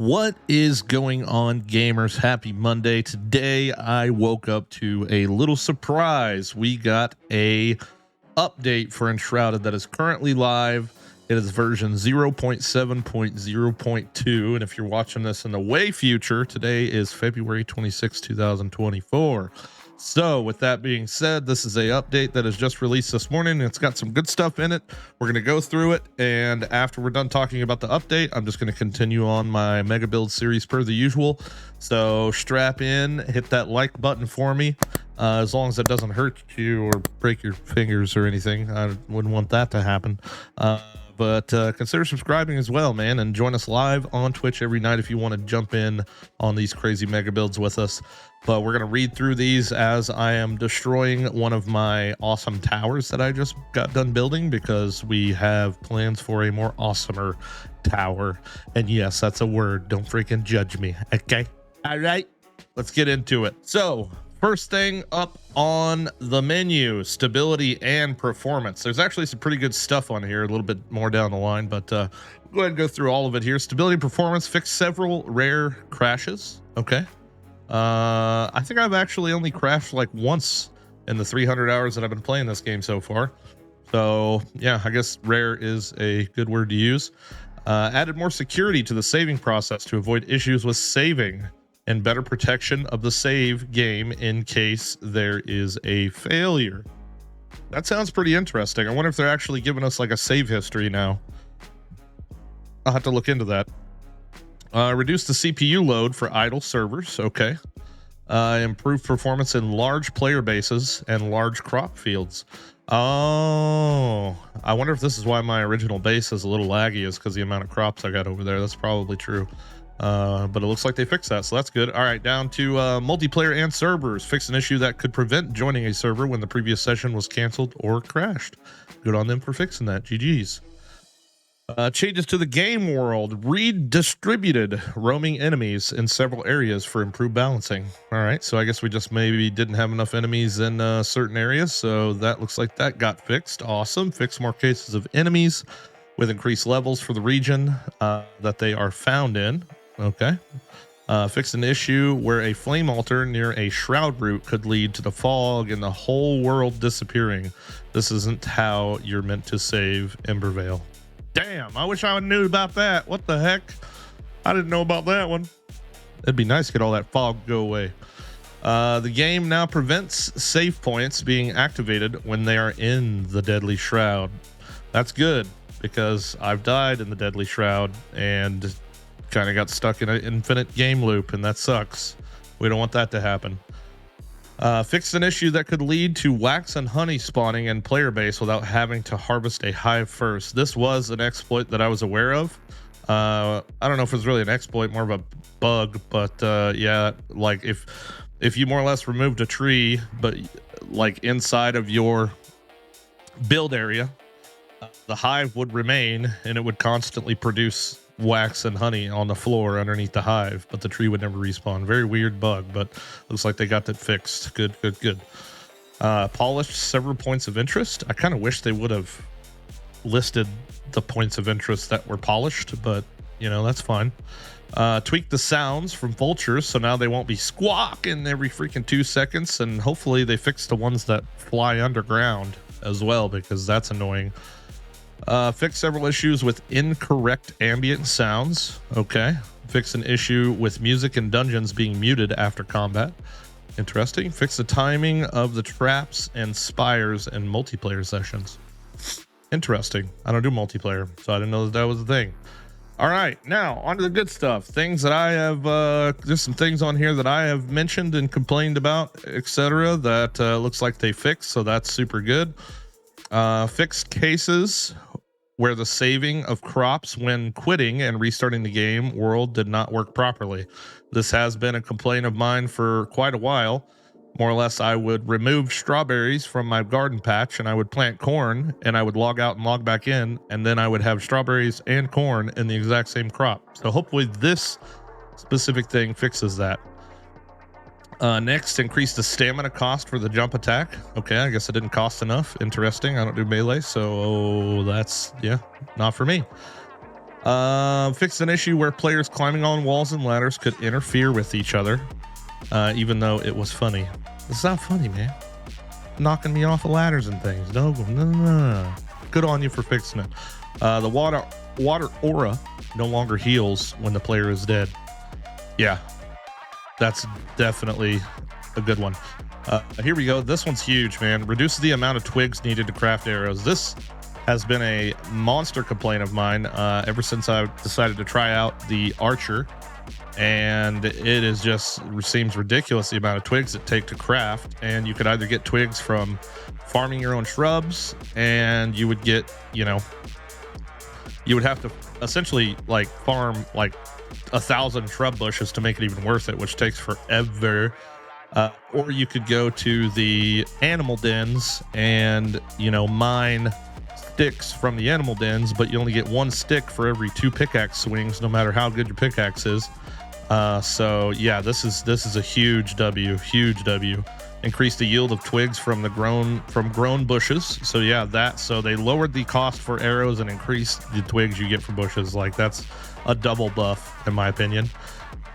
What is going on, gamers? Happy Monday. Today I woke up to a little surprise. We got a update for Enshrouded that is currently live. It is version 0.7.0.2, and if you're watching this in the way future, today is February 26, 2024. So with that being said, this is a update that is just released this morning. It's got some good stuff in it. We're going to go through it, and after we're done talking about the update, I'm just going to continue on my mega build series per the usual. So strap in, hit that like button for me, as long as it doesn't hurt you or break your fingers or anything. I wouldn't want that to happen. But consider subscribing as well, man, and join us live on Twitch every night if you want to jump in on these crazy mega builds with us. But we're going to read through these as I am destroying one of my awesome towers that I just got done building, because we have plans for a more awesomer tower. And yes, that's a word. Don't freaking judge me. Okay. All right. Let's get into it. So first thing up on the menu, stability and performance. There's actually some pretty good stuff on here, a little bit more down the line, but go ahead and go through all of it here. Stability and performance, fix several rare crashes. Okay. I think I've actually only crashed like once in the 300 hours that I've been playing this game so far. So yeah, I guess rare is a good word to use. Added more security to the saving process to avoid issues with saving, and better protection of the save game in case there is a failure. That sounds pretty interesting. I wonder if they're actually giving us like a save history now. I'll have to look into that. Reduce the CPU load for idle servers. Okay. Improve performance in large player bases and large crop fields. Oh, I wonder if this is why my original base is a little laggy, is because the amount of crops I got over there. That's probably true. But it looks like they fixed that, so that's good. All right, down to multiplayer and servers. Fix an issue that could prevent joining a server when the previous session was canceled or crashed. Good on them for fixing that. GG's. Changes to the game world. Redistributed roaming enemies in several areas for improved balancing. All right, so I guess we just maybe didn't have enough enemies in certain areas, so that looks like that got fixed. Awesome. Fix more cases of enemies with increased levels for the region that they are found in. Okay. Fix an issue where a flame altar near a shroud root could lead to the fog and the whole world disappearing. This isn't how you're meant to save Embervale. Damn, I wish I knew about that. What the heck? I didn't know about that one. It'd be nice to get all that fog go away. The game now prevents save points being activated when they are in the deadly shroud. That's good, because I've died in the deadly shroud and kind of got stuck in an infinite game loop, and that sucks. We don't want that to happen. Fix an issue that could lead to wax and honey spawning in player base without having to harvest a hive first. This was an exploit that I was aware of. I don't know if it's really an exploit, more of a bug, but yeah, like if you more or less removed a tree, but like inside of your build area, the hive would remain and it would constantly produce wax and honey on the floor underneath the hive, but the tree would never respawn. Very weird bug, but looks like they got that fixed. Good. Polished several points of interest. I kind of wish they would have listed the points of interest that were polished, but you know, that's fine. Tweak the sounds from vultures, so now they won't be squawking every freaking 2 seconds, and hopefully they fix the ones that fly underground as well, because that's annoying. Fix several issues with incorrect ambient sounds. Okay. Fix an issue with music in dungeons being muted after combat. Interesting. Fix the timing of the traps and spires in multiplayer sessions. Interesting. I don't do multiplayer, so I didn't know that was a thing. All right, now on to the good stuff. Things that I have, there's some things on here that I have mentioned and complained about, etc. that looks like they fixed, so that's super good. Fixed cases where the saving of crops when quitting and restarting the game world did not work properly. This has been a complaint of mine for quite a while. More or less, I would remove strawberries from my garden patch and I would plant corn, and I would log out and log back in, and then I would have strawberries and corn in the exact same crop. So hopefully this specific thing fixes that. Next, increase the stamina cost for the jump attack. Okay, I guess it didn't cost enough. Interesting. I don't do melee, so that's, yeah, not for me. Fixed an issue where players climbing on walls and ladders could interfere with each other, even though it was funny. It's not funny, man. Knocking me off of ladders and things. No. Good on you for fixing it. The water aura no longer heals when the player is dead. Yeah, that's definitely a good one. Here we go. This one's huge, man. Reduces the amount of twigs needed to craft arrows. This has been a monster complaint of mine ever since I decided to try out the archer, and it is just seems ridiculous the amount of twigs it take to craft. And you could either get twigs from farming your own shrubs, and you would get, you would have to essentially like farm like 1,000 shrub bushes to make it even worth it, which takes forever. Or you could go to the animal dens and, mine sticks from the animal dens, but you only get 1 stick for every 2 pickaxe swings, no matter how good your pickaxe is. So yeah, this is a huge W. Increase the yield of twigs from grown bushes. So yeah, so they lowered the cost for arrows and increased the twigs you get from bushes. Like, that's a double buff in my opinion.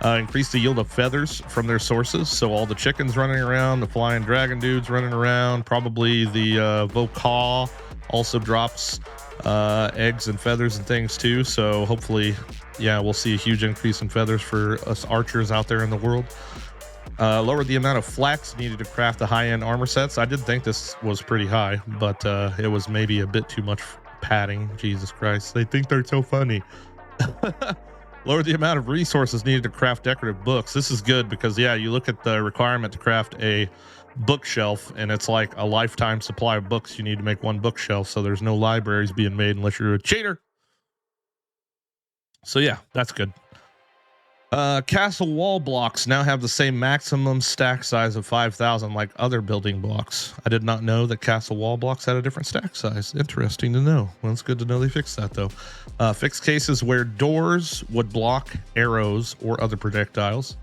Increase the yield of feathers from their sources. So all the chickens running around, the flying dragon dudes running around, probably the vocal also drops eggs and feathers and things too. So hopefully, yeah, we'll see a huge increase in feathers for us archers out there in the world. Lowered the amount of flax needed to craft the high-end armor sets. I did think this was pretty high, but it was maybe a bit too much padding. Jesus Christ, they think they're so funny. Lowered the amount of resources needed to craft decorative books. This is good because, yeah, you look at the requirement to craft a bookshelf, and it's like a lifetime supply of books you need to make 1 bookshelf. So there's no libraries being made unless you're a cheater. So yeah, that's good. Castle wall blocks now have the same maximum stack size of 5,000 like other building blocks. I did not know that castle wall blocks had a different stack size. Interesting to know. Well, it's good to know they fixed that though. Fixed cases where doors would block arrows or other projectiles.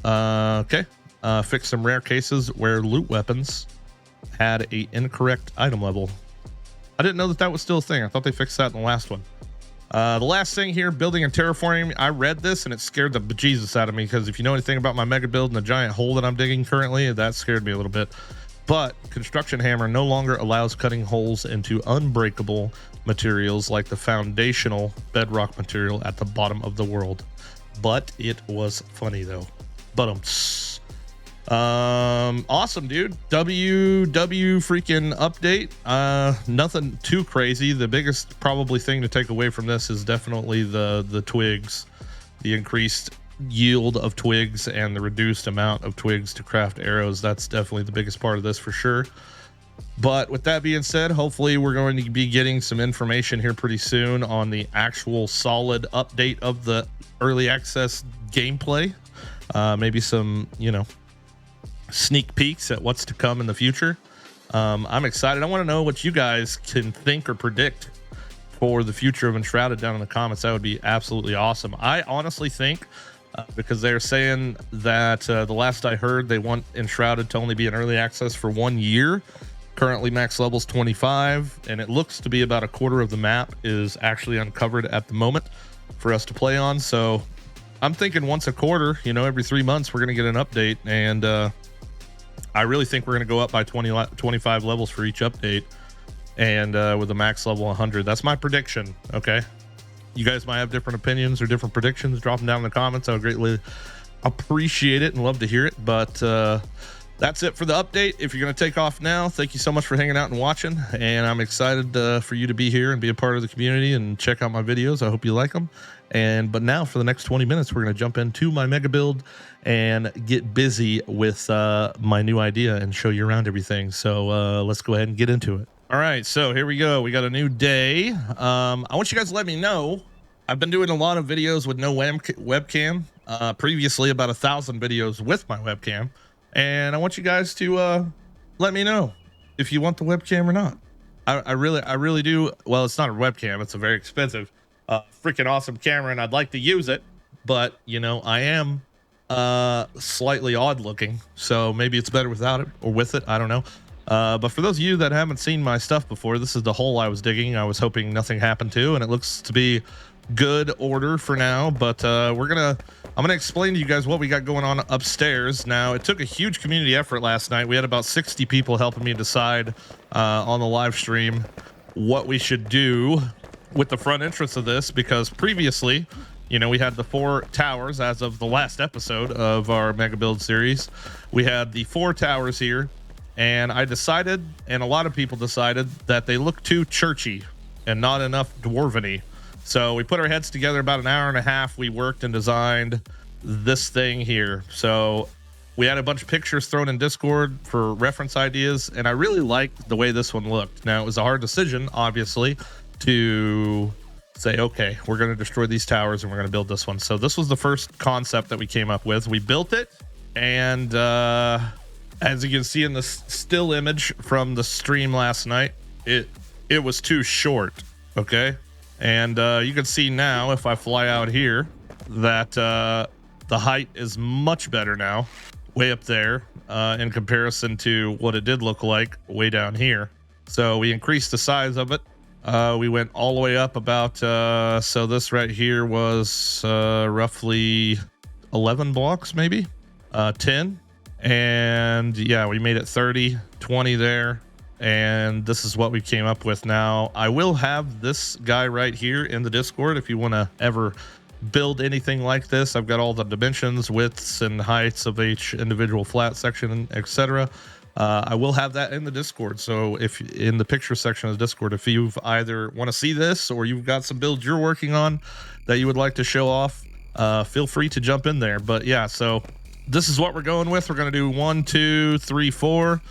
Okay. Fixed some rare cases where loot weapons had a incorrect item level. I didn't know that was still a thing. I thought they fixed that in the last one. The last thing here, building and terraforming. I read this and it scared the bejesus out of me, because if you know anything about my mega build and the giant hole that I'm digging currently, that scared me a little bit. But construction hammer no longer allows cutting holes into unbreakable materials like the foundational bedrock material at the bottom of the world. But it was funny though. Awesome, dude. W freaking update. Nothing too crazy. The biggest probably thing to take away from this is definitely the twigs, the increased yield of twigs and the reduced amount of twigs to craft arrows. That's definitely the biggest part of this for sure. But with that being said, hopefully we're going to be getting some information here pretty soon on the actual solid update of the early access gameplay. Maybe some, sneak peeks at what's to come in the future. I'm excited. I want to know what you guys can think or predict for the future of Enshrouded down in the comments. That would be absolutely awesome. I honestly think, because they're saying that the last I heard, they want Enshrouded to only be in early access for 1 year. Currently max level's 25, and it looks to be about a quarter of the map is actually uncovered at the moment for us to play on. So I'm thinking once a quarter, every 3 months, we're going to get an update. And I really think we're going to go up by 25 levels for each update, and with a max level 100. That's my prediction. Okay. You guys might have different opinions or different predictions. Drop them down in the comments. I would greatly appreciate it and love to hear it. But that's it for the update. If you're going to take off now, thank you so much for hanging out and watching. And I'm excited for you to be here and be a part of the community and check out my videos. I hope you like them. But now for the next 20 minutes, we're going to jump into my mega build and get busy with my new idea and show you around everything. So let's go ahead and get into it. All right, so here we go. We got a new day. I want you guys to let me know. I've been doing a lot of videos with no webcam. Previously, about 1,000 videos with my webcam. And I want you guys to let me know if you want the webcam or not. I really do. Well, it's not a webcam. It's a very expensive, freaking awesome camera, and I'd like to use it. But, I am slightly odd looking, so maybe it's better without it or with it. I don't know. But for those of you that haven't seen my stuff before, this is the hole I was digging. I was hoping nothing happened to, and it looks to be good order for now, but I'm gonna explain to you guys what we got going on upstairs. Now, it took a huge community effort last night. We had about 60 people helping me decide on the live stream what we should do with the front entrance of this, because previously, you know, we had the 4 towers as of the last episode of our mega build series. We had the 4 towers here, and I decided, and a lot of people decided, that they look too churchy and not enough dwarven-y. So we put our heads together about an hour and a half. We worked and designed this thing here. So we had a bunch of pictures thrown in Discord for reference ideas, and I really liked the way this one looked. Now, it was a hard decision, obviously, to say, okay, we're going to destroy these towers and we're going to build this one. So this was the first concept that we came up with. We built it, and as you can see in the still image from the stream last night, it was too short, okay? And you can see now, if I fly out here, that the height is much better now, way up there, in comparison to what it did look like way down here. So we increased the size of it. We went all the way up about, so this right here was roughly 11 blocks, maybe 10. And yeah, we made it 30, 20 there. And this is what we came up with. Now, I will have this guy right here in the Discord if you want to ever build anything like this. I've got all the dimensions, widths, and heights of each individual flat section, etc. I will have that in the Discord. So if in the picture section of the Discord, if you've either want to see this or you've got some builds you're working on that you would like to show off, feel free to jump in there. But yeah, so this is what we're going with. We're going to do 1, 2, 3, 4.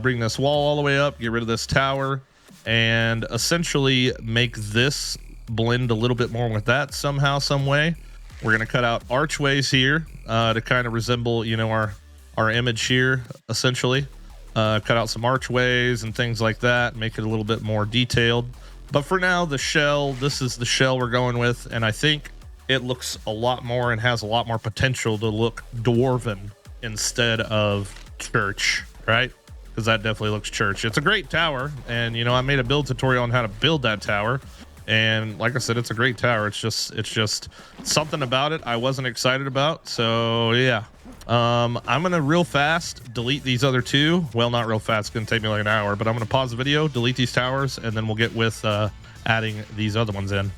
Bring this wall all the way up, get rid of this tower, and essentially make this blend a little bit more with that somehow, some way. We're going to cut out archways here to kind of resemble, you know, our image here, essentially. Cut out some archways and things like that, make it a little bit more detailed. But for now, the shell, this is the shell we're going with, and I think it looks a lot more and has a lot more potential to look dwarven instead of church, right? Because that definitely looks church. It's a great tower, and you know, I made a build tutorial on how to build that tower, and like I said, it's a great tower. It's just something about it I wasn't excited about. So yeah, I'm gonna real fast delete these other 2. Well, not real fast, it's gonna take me like an hour, but I'm gonna pause the video, delete these towers, and then we'll get with adding these other ones in.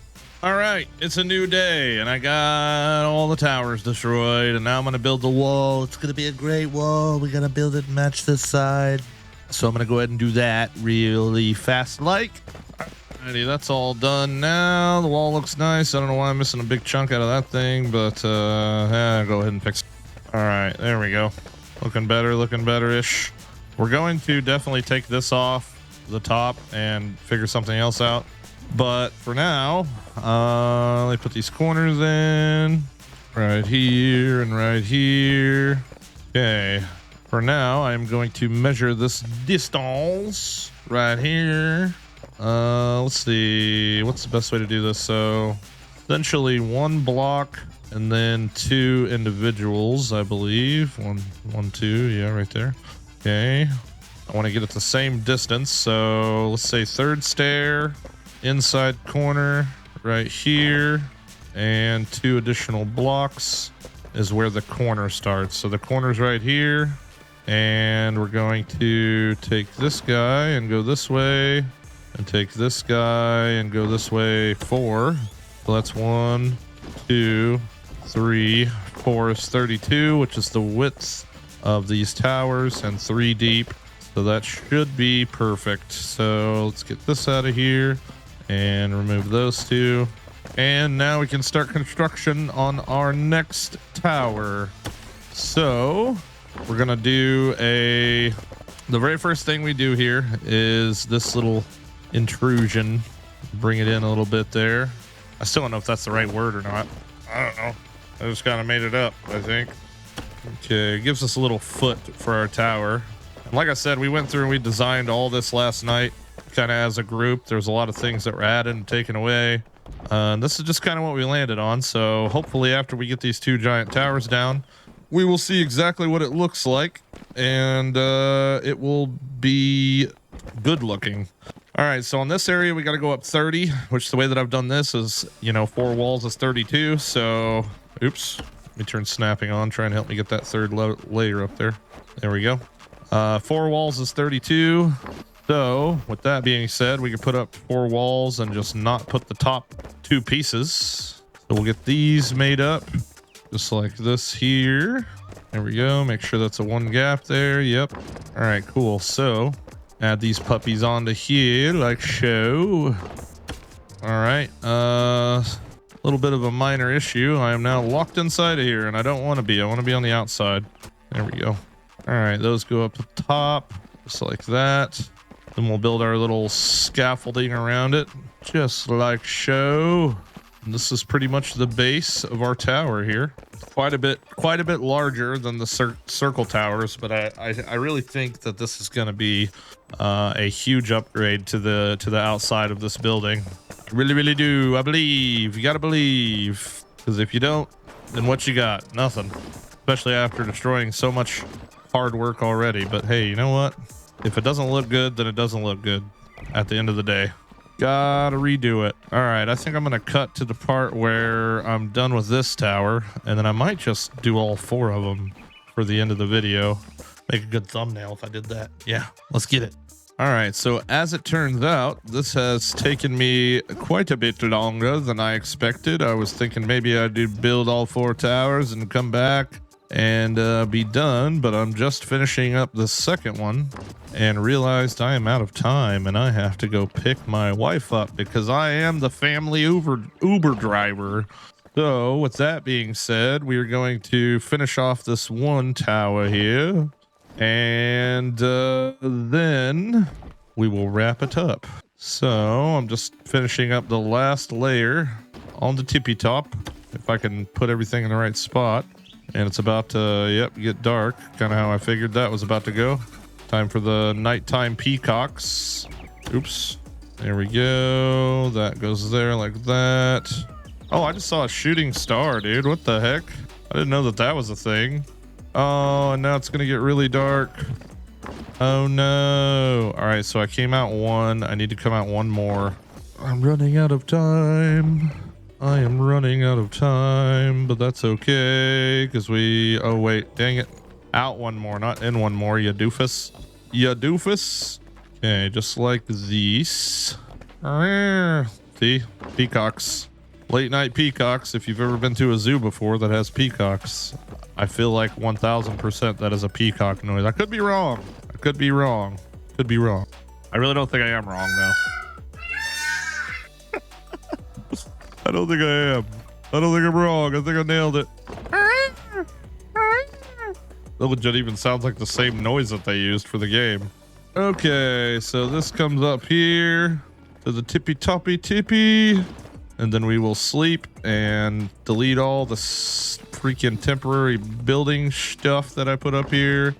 All right, it's a new day, and I got all the towers destroyed, and now I'm going to build the wall. It's going to be a great wall. We got to build it and match this side. So I'm going to go ahead and do that really fast like. Alrighty, that's all done now. The wall looks nice. I don't know why I'm missing a big chunk out of that thing, but yeah, go ahead and fix it. All right, there we go. Looking better-ish. We're going to definitely take this off the top and figure something else out. But for now, let me put these corners in right here and right here. Okay, for now, I'm going to measure this distance right here. Let's see, what's the best way to do this? So essentially 1 block and then 2 individuals, I believe. 1, 2, yeah, right there. Okay, I want to get it the same distance. So let's say 3rd stair. Inside corner right here, and 2 additional blocks is where the corner starts. So the corner's right here, and we're going to take this guy and go this way, and take this guy and go this way 4. So that's 1, 2, 3, 4 is 32, which is the width of these towers, and 3 deep. So that should be perfect. So let's get this out of here and remove those 2. And now we can start construction on our next tower. So we're gonna do the very first thing we do here is this little intrusion. Bring it in a little bit there. I still don't know if that's the right word or not. I don't know. I just kind of made it up, I think. Okay, it gives us a little foot for our tower. And like I said, we went through and we designed all this last night, kind of as a group. There's a lot of things that were added and taken away. This is just kind of what we landed on. So hopefully after we get these 2 giant towers down, we will see exactly what it looks like, and it will be good looking. All right, so on this area, we got to go up 30, which the way that I've done this is, you know, 4 walls is 32. So, oops, let me turn snapping on, try and help me get that third layer up there. There we go. 4 walls is 32. So with that being said, we can put up 4 walls and just not put the top 2 pieces. So we'll get these made up just like this here. There we go. Make sure that's a 1 gap there. Yep. All right, cool. So add these puppies onto here like so. All right. A little bit of a minor issue. I am now locked inside of here and I don't want to be. I want to be on the outside. There we go. All right. Those go up the top just like that. Then we'll build our little scaffolding around it just like so. And this is pretty much the base of our tower here. Quite a bit larger than the circle towers, but I really think that this is going to be a huge upgrade to the outside of this building. I really do. I believe. You got to believe, because if you don't, then what you got? Nothing. Especially after destroying so much hard work already. But hey, you know what? If it doesn't look good, then it doesn't look good at the end of the day. Gotta redo it. All right, I think I'm gonna cut to the part where I'm done with this tower, and then I might just do all 4 of them for the end of the video. Make a good thumbnail if I did that. Yeah, let's get it. All right, so as it turns out, this has taken me quite a bit longer than I expected. I was thinking maybe I'd build all 4 towers and come back and be done, but I'm just finishing up the second one and realized I am out of time and I have to go pick my wife up because I am the family Uber driver. So with that being said, we are going to finish off this 1 tower here and then we will wrap it up. So I'm just finishing up the last layer on the tippy top, if I can put everything in the right spot. And it's about to, yep, get dark. Kind of how I figured that was about to go. Time for the nighttime peacocks. Oops. There we go. That goes there like that. Oh, I just saw a shooting star, dude. What the heck? I didn't know that that was a thing. Oh, and now it's going to get really dark. Oh, no. All right, so I came out 1. I need to come out 1 more. I'm running out of time. I am running out of time, but that's okay, because oh wait, dang it. Out 1 more, not in 1 more, you doofus. You doofus. Okay, just like these. See? Peacocks. Late night peacocks. If you've ever been to a zoo before that has peacocks, I feel like 1000% that is a peacock noise. I could be wrong. I could be wrong. Could be wrong. I really don't think I am wrong, though. I don't think I am. I don't think I'm wrong. I think I nailed it. That legit even sounds like the same noise that they used for the game. Okay, so this comes up here to the tippy toppy tippy. And then we will sleep and delete all the freaking temporary building stuff that I put up here.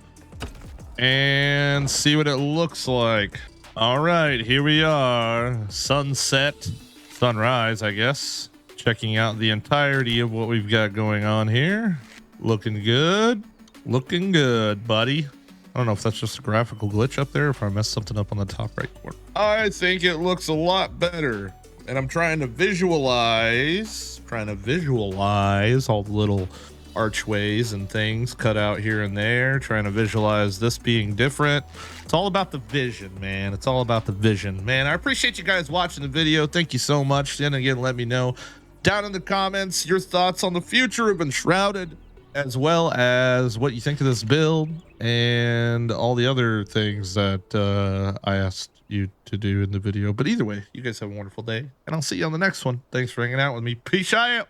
And see what it looks like. All right, here we are. Sunset. Sunrise, I guess. Checking out the entirety of what we've got going on here. Looking good. Looking good, buddy. I don't know if that's just a graphical glitch up there or if I messed something up on the top right corner. I think it looks a lot better. And I'm trying to visualize all the little archways and things cut out here and there, trying to visualize this being different. It's all about the vision, man. It's all about the vision, man. I appreciate you guys watching the video. Thank you so much. And again, let me know down in the comments your thoughts on the future of Enshrouded, as well as what you think of this build and all the other things that I asked you to do in the video. But either way, you guys have a wonderful day and I'll see you on the next one. Thanks for hanging out with me. Peace out.